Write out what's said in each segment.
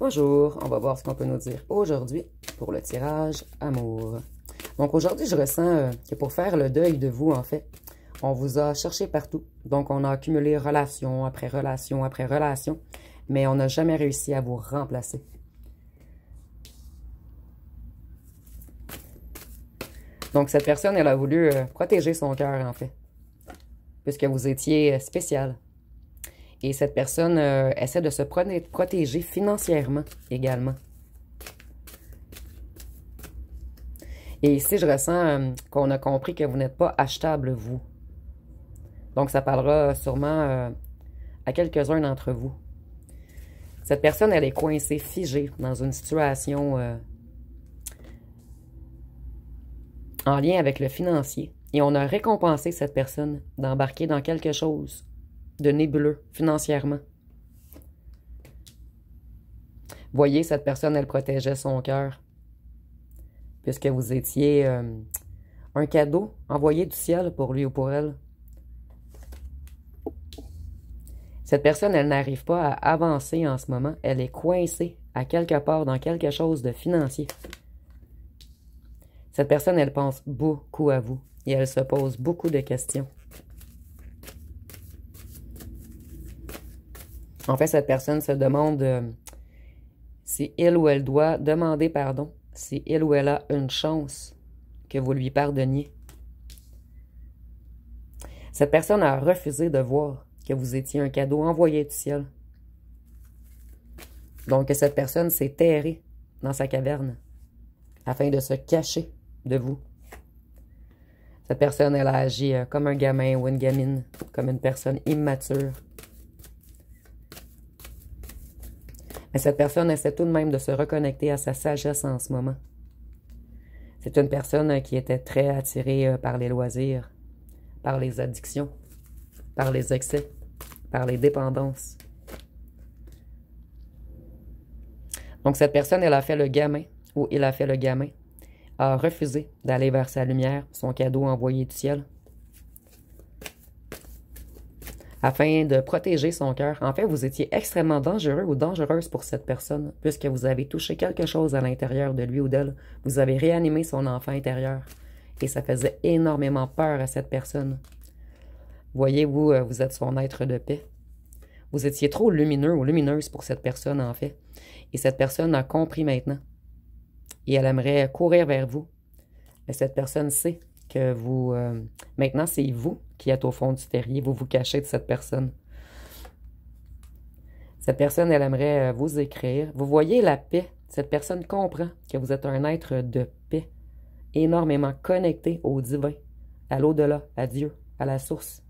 Bonjour, on va voir ce qu'on peut nous dire aujourd'hui pour le tirage amour. Donc aujourd'hui, je ressens que pour faire le deuil de vous, en fait, on vous a cherché partout. Donc on a accumulé relation après relation après relation, mais on n'a jamais réussi à vous remplacer. Donc cette personne, elle a voulu protéger son cœur, en fait, puisque vous étiez spécial. Et cette personne essaie de se protéger financièrement également. Et ici, je ressens qu'on a compris que vous n'êtes pas achetable, vous. Donc, ça parlera sûrement à quelques-uns d'entre vous. Cette personne, elle est coincée, figée dans une situation en lien avec le financier. Et on a récompensé cette personne d'embarquer dans quelque chose de nébuleux financièrement. Voyez, cette personne, elle protégeait son cœur. Puisque vous étiez un cadeau envoyé du ciel pour lui ou pour elle. Cette personne, elle n'arrive pas à avancer en ce moment. Elle est coincée à quelque part dans quelque chose de financier. Cette personne, elle pense beaucoup à vous et elle se pose beaucoup de questions. En fait, cette personne se demande si il ou elle doit demander pardon, si il ou elle a une chance que vous lui pardonniez. Cette personne a refusé de voir que vous étiez un cadeau envoyé du ciel. Donc, cette personne s'est terrée dans sa caverne afin de se cacher de vous. Cette personne, elle a agi comme un gamin ou une gamine, comme une personne immature. Mais cette personne essaie tout de même de se reconnecter à sa sagesse en ce moment. C'est une personne qui était très attirée par les loisirs, par les addictions, par les excès, par les dépendances. Donc cette personne, elle a fait le gamin, ou il a fait le gamin, a refusé d'aller vers sa lumière, son cadeau envoyé du ciel, afin de protéger son cœur. En fait, vous étiez extrêmement dangereux ou dangereuse pour cette personne, puisque vous avez touché quelque chose à l'intérieur de lui ou d'elle. Vous avez réanimé son enfant intérieur. Et ça faisait énormément peur à cette personne. Voyez-vous, vous êtes son être de paix. Vous étiez trop lumineux ou lumineuse pour cette personne, en fait. Et cette personne a compris maintenant. Et elle aimerait courir vers vous. Mais cette personne sait que vous... maintenant, c'est vous qui êtes au fond du terrier. Vous vous cachez de cette personne. Cette personne, elle aimerait vous écrire. Vous voyez la paix. Cette personne comprend que vous êtes un être de paix. Énormément connecté au divin, à l'au-delà, à Dieu, à la source.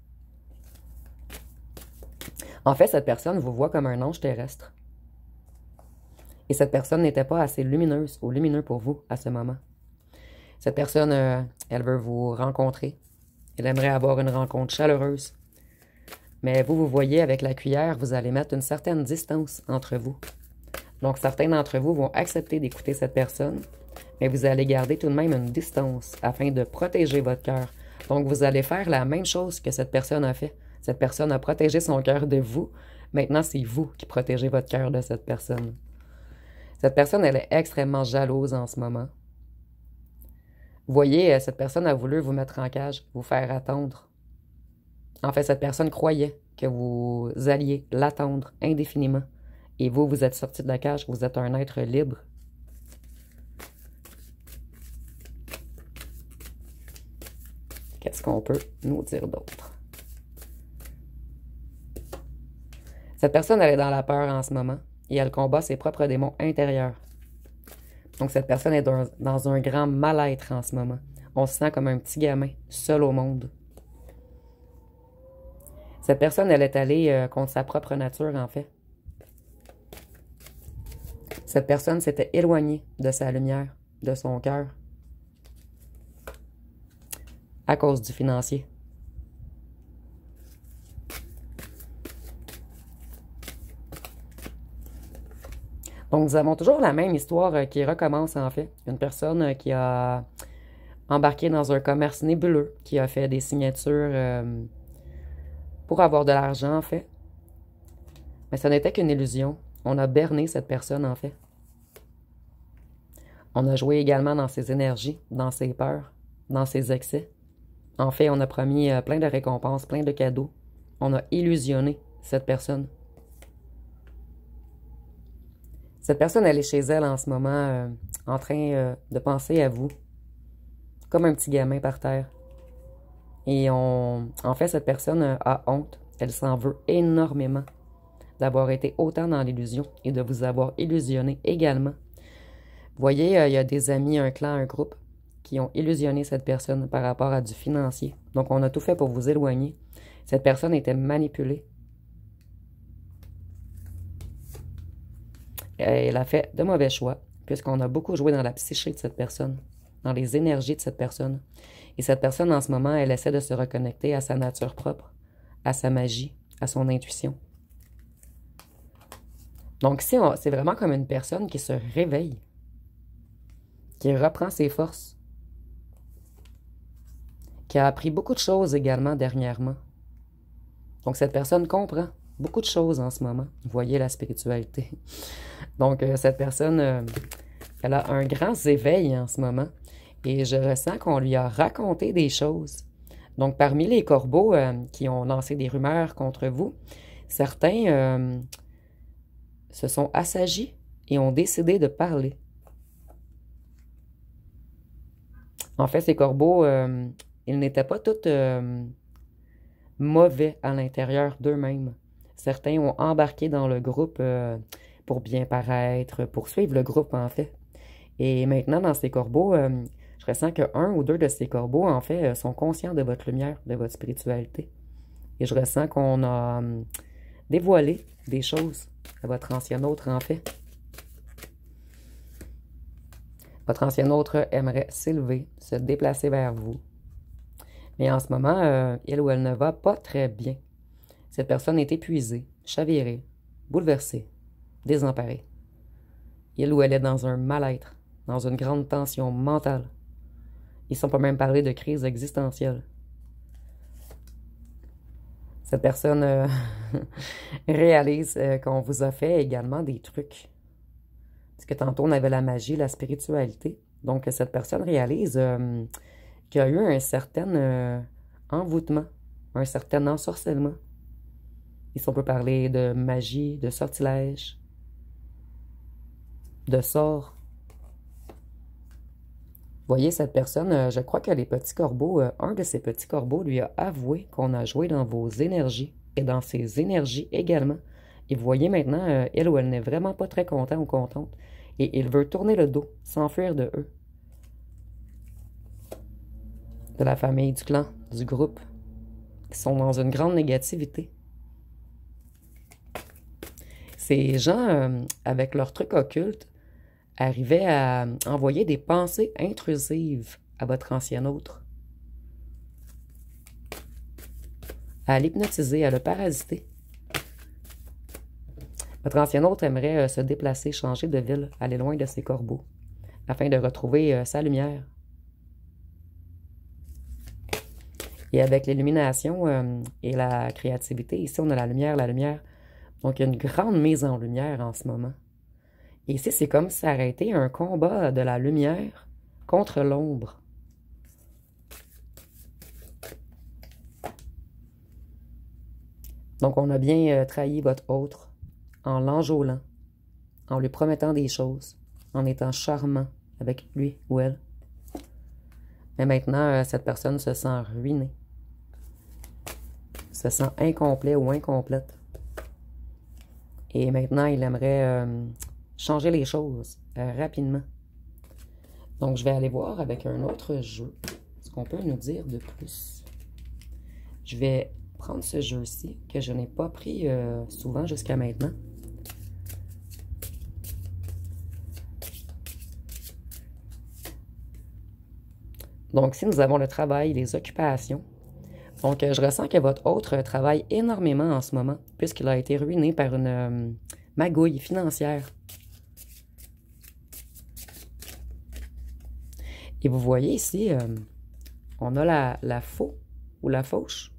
En fait, cette personne vous voit comme un ange terrestre. Et cette personne n'était pas assez lumineuse ou lumineux pour vous à ce moment. Cette personne, elle veut vous rencontrer. Elle aimerait avoir une rencontre chaleureuse. Mais vous voyez, avec la cuillère, vous allez mettre une certaine distance entre vous. Donc, certains d'entre vous vont accepter d'écouter cette personne, mais vous allez garder tout de même une distance afin de protéger votre cœur. Donc, vous allez faire la même chose que cette personne a fait. Cette personne a protégé son cœur de vous. Maintenant, c'est vous qui protégez votre cœur de cette personne. Cette personne, elle est extrêmement jalouse en ce moment. Vous voyez, cette personne a voulu vous mettre en cage, vous faire attendre. En fait, cette personne croyait que vous alliez l'attendre indéfiniment. Et vous, vous êtes sorti de la cage, vous êtes un être libre. Qu'est-ce qu'on peut nous dire d'autre? Cette personne, elle est dans la peur en ce moment et elle combat ses propres démons intérieurs. Donc, cette personne est dans un grand mal-être en ce moment. On se sent comme un petit gamin, seul au monde. Cette personne, elle est allée contre sa propre nature, en fait. Cette personne s'était éloignée de sa lumière, de son cœur, à cause du financier. Donc, nous avons toujours la même histoire qui recommence, en fait. Une personne qui a embarqué dans un commerce nébuleux, qui a fait des signatures pour avoir de l'argent, en fait. Mais ce n'était qu'une illusion. On a berné cette personne, en fait. On a joué également dans ses énergies, dans ses peurs, dans ses excès. En fait, on a promis plein de récompenses, plein de cadeaux. On a illusionné cette personne. Cette personne, elle est chez elle en ce moment, en train de penser à vous, comme un petit gamin par terre. Et en fait, cette personne a honte. Elle s'en veut énormément d'avoir été autant dans l'illusion et de vous avoir illusionné également. Vous voyez, il y a des amis, un clan, un groupe qui ont illusionné cette personne par rapport à du financier. Donc, on a tout fait pour vous éloigner. Cette personne était manipulée. Elle a fait de mauvais choix, puisqu'on a beaucoup joué dans la psyché de cette personne, dans les énergies de cette personne. Et cette personne, en ce moment, elle essaie de se reconnecter à sa nature propre, à sa magie, à son intuition. Donc, c'est vraiment comme une personne qui se réveille, qui reprend ses forces, qui a appris beaucoup de choses également dernièrement. Donc, cette personne comprend beaucoup de choses en ce moment. Vous voyez la spiritualité. Donc, cette personne, elle a un grand éveil en ce moment. Et je ressens qu'on lui a raconté des choses. Donc, parmi les corbeaux qui ont lancé des rumeurs contre vous, certains se sont assagis et ont décidé de parler. En fait, ces corbeaux, ils n'étaient pas tous mauvais à l'intérieur d'eux-mêmes. Certains ont embarqué dans le groupe pour bien paraître, pour suivre le groupe, en fait. Et maintenant, dans ces corbeaux, je ressens qu'un ou deux de ces corbeaux, en fait, sont conscients de votre lumière, de votre spiritualité. Et je ressens qu'on a dévoilé des choses à votre ancien autre, en fait. Votre ancien autre aimerait s'élever, se déplacer vers vous. Mais en ce moment, il ou elle ne va pas très bien. Cette personne est épuisée, chavirée, bouleversée, désemparée. Il ou elle est dans un mal-être, dans une grande tension mentale. Ils ne sont pas même parlé de crise existentielle. Cette personne réalise qu'on vous a fait également des trucs. Parce que tantôt, on avait la magie, la spiritualité. Donc, cette personne réalise qu'il y a eu un certain envoûtement, un certain ensorcellement. Ici, on peut parler de magie, de sortilège, de sort. Vous voyez, cette personne, je crois que les petits corbeaux, un de ces petits corbeaux lui a avoué qu'on a joué dans vos énergies et dans ses énergies également. Et vous voyez maintenant, elle ou elle n'est vraiment pas très content ou contente. Et il veut tourner le dos, s'enfuir de eux. De la famille, du clan, du groupe, qui sont dans une grande négativité. Ces gens, avec leurs trucs occultes, arrivaient à envoyer des pensées intrusives à votre ancien autre. À l'hypnotiser, à le parasiter. Votre ancien autre aimerait se déplacer, changer de ville, aller loin de ses corbeaux, afin de retrouver sa lumière. Et avec l'illumination et la créativité, ici on a la lumière, la lumière. Donc il y a une grande mise en lumière en ce moment. Et ici c'est comme si ça aurait été un combat de la lumière contre l'ombre. Donc on a bien trahi votre autre en l'enjôlant, en lui promettant des choses, en étant charmant avec lui ou elle. Mais maintenant, cette personne se sent ruinée, se sent incomplet ou incomplète. Et maintenant, il aimerait changer les choses rapidement. Donc, je vais aller voir avec un autre jeu ce qu'on peut nous dire de plus. Je vais prendre ce jeu-ci que je n'ai pas pris souvent jusqu'à maintenant. Donc, si nous avons le travail, les occupations, donc je ressens que votre autre travaille énormément en ce moment, puisqu'il a été ruiné par une magouille financière. Et vous voyez ici, on a la faux ou la fauche,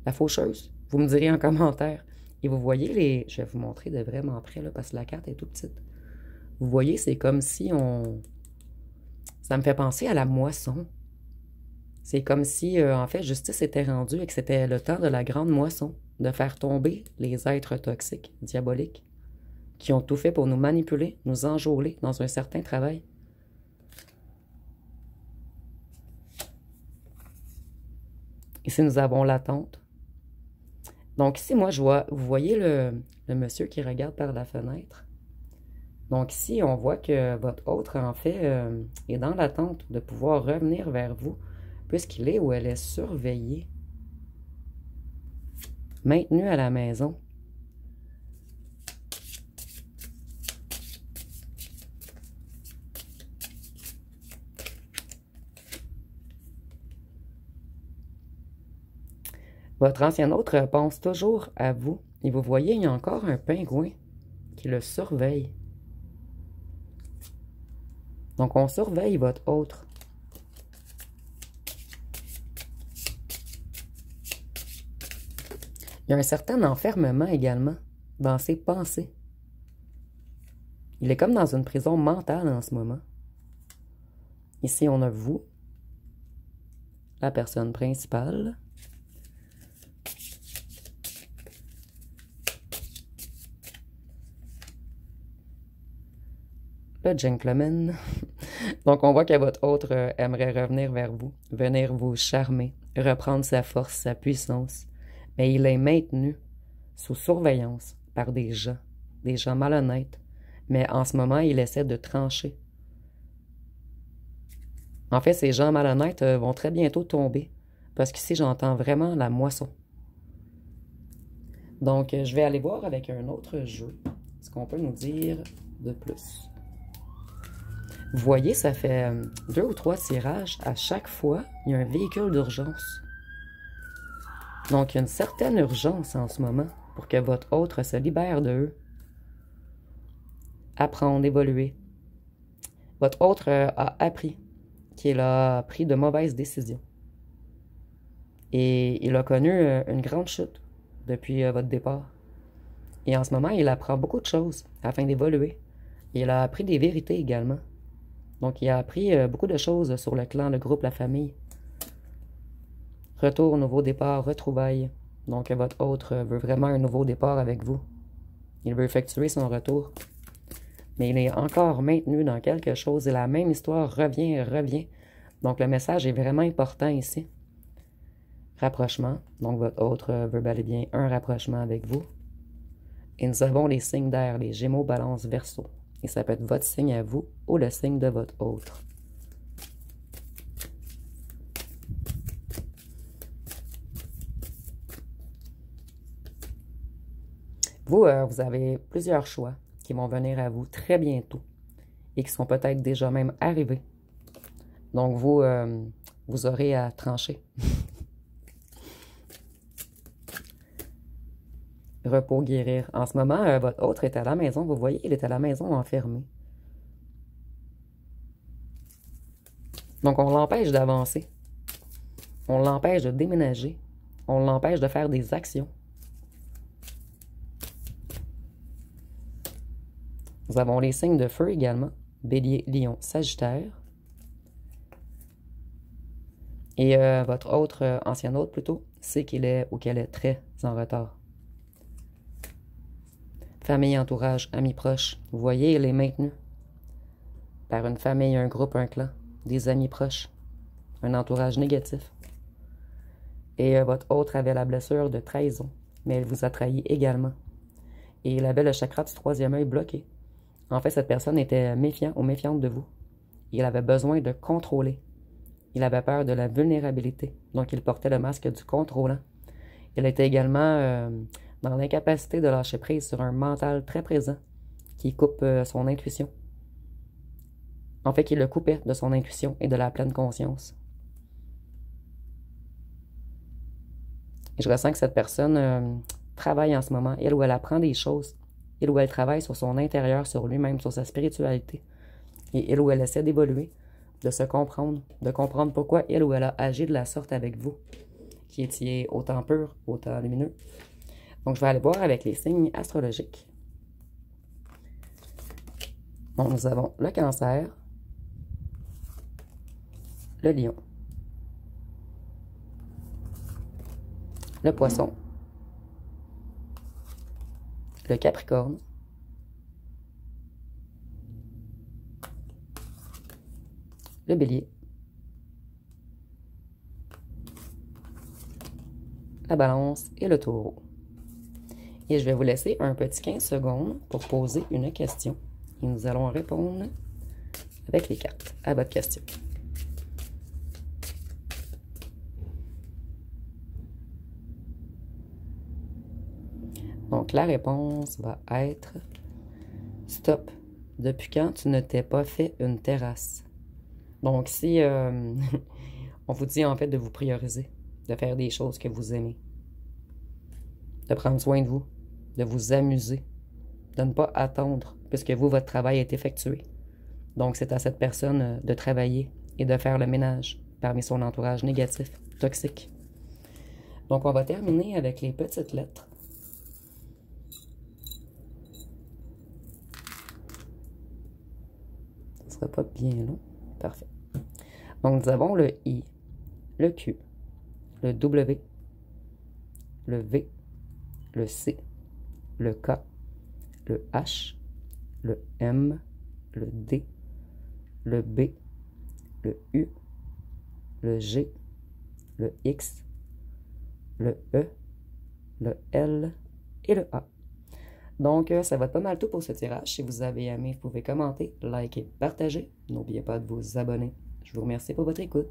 la faucheuse. Vous me direz en commentaire. Et vous voyez les... Je vais vous montrer de vraiment près, là, parce que la carte est toute petite. Vous voyez, c'est comme si on... Ça me fait penser à la moisson. C'est comme si, en fait, justice était rendue et que c'était le temps de la grande moisson, de faire tomber les êtres toxiques, diaboliques, qui ont tout fait pour nous manipuler, nous enjôler dans un certain travail. Ici, nous avons l'attente. Donc ici, moi, je vois, vous voyez le monsieur qui regarde par la fenêtre. Donc ici, on voit que votre autre, en fait, est dans l'attente de pouvoir revenir vers vous, puisqu'il est ou elle est surveillée, maintenue à la maison. Votre ancien autre pense toujours à vous. Et vous voyez, il y a encore un pingouin qui le surveille. Donc, on surveille votre autre. Il y a un certain enfermement également dans ses pensées. Il est comme dans une prison mentale en ce moment. Ici, on a vous, la personne principale. Le gentleman. Donc, on voit que votre autre aimerait revenir vers vous, venir vous charmer, reprendre sa force, sa puissance. Mais il est maintenu sous surveillance par des gens malhonnêtes. Mais en ce moment, il essaie de trancher. En fait, ces gens malhonnêtes vont très bientôt tomber, parce qu'ici, j'entends vraiment la moisson. Donc, je vais aller voir avec un autre jeu ce qu'on peut nous dire de plus. Vous voyez, ça fait 2 ou 3 tirages. À chaque fois, il y a un véhicule d'urgence. Donc, il y a une certaine urgence en ce moment pour que votre autre se libère de eux. Apprendre, évoluer. Votre autre a appris qu'il a pris de mauvaises décisions. Et il a connu une grande chute depuis votre départ. Et en ce moment, il apprend beaucoup de choses afin d'évoluer. Il a appris des vérités également. Donc, il a appris beaucoup de choses sur le clan, le groupe, la famille. Retour, nouveau départ, retrouvailles. Donc, votre autre veut vraiment un nouveau départ avec vous. Il veut effectuer son retour. Mais il est encore maintenu dans quelque chose et la même histoire revient et revient. Donc, le message est vraiment important ici. Rapprochement. Donc, votre autre veut bel et bien un rapprochement avec vous. Et nous avons les signes d'air, les Gémeaux, Balance, Verseau. Et ça peut être votre signe à vous ou le signe de votre autre. Vous, vous avez plusieurs choix qui vont venir à vous très bientôt et qui sont peut-être déjà même arrivés. Donc, vous, vous aurez à trancher. Repos, guérir. En ce moment, votre autre est à la maison. Vous voyez, il est à la maison enfermé. Donc, on l'empêche d'avancer. On l'empêche de déménager. On l'empêche de faire des actions. Nous avons les signes de feu également. Bélier, Lion, Sagittaire. Et votre autre, ancien autre plutôt, sait qu'il est ou qu'elle est très en retard. Famille, entourage, amis proches. Vous voyez, il est maintenu par une famille, un groupe, un clan, des amis proches, un entourage négatif. Et votre autre avait la blessure de trahison, mais elle vous a trahi également. Et il avait le chakra du 3e œil bloqué. En fait, cette personne était méfiant ou méfiante de vous. Il avait besoin de contrôler. Il avait peur de la vulnérabilité, donc il portait le masque du contrôlant. Il était également dans l'incapacité de lâcher prise sur un mental très présent qui coupe son intuition. En fait, qui le coupait de son intuition et de la pleine conscience. Et je ressens que cette personne travaille en ce moment, elle ou elle apprend des choses, elle ou elle travaille sur son intérieur, sur lui-même, sur sa spiritualité. Et elle ou elle essaie d'évoluer, de se comprendre, de comprendre pourquoi elle ou elle a agi de la sorte avec vous, qui étiez autant pur, autant lumineux. Donc, je vais aller voir avec les signes astrologiques. Donc, nous avons le Cancer, le Lion, le Poisson, le Capricorne, le Bélier, la Balance et le Taureau. Et je vais vous laisser un petit 15 secondes pour poser une question. Et nous allons répondre avec les cartes à votre question. Donc, la réponse va être « Stop. Depuis quand tu ne t'es pas fait une terrasse? » Donc, si on vous dit en fait de vous prioriser, de faire des choses que vous aimez, de prendre soin de vous, de vous amuser, de ne pas attendre, puisque vous, votre travail est effectué. Donc, c'est à cette personne de travailler et de faire le ménage parmi son entourage négatif, toxique. Donc, on va terminer avec les petites lettres. Ce ne sera pas bien long. Parfait. Donc, nous avons le I, le Q, le W, le V, le C, le K, le H, le M, le D, le B, le U, le G, le X, le E, le L et le A. Donc, ça va être pas mal tout pour ce tirage. Si vous avez aimé, vous pouvez commenter, liker, partager. N'oubliez pas de vous abonner. Je vous remercie pour votre écoute.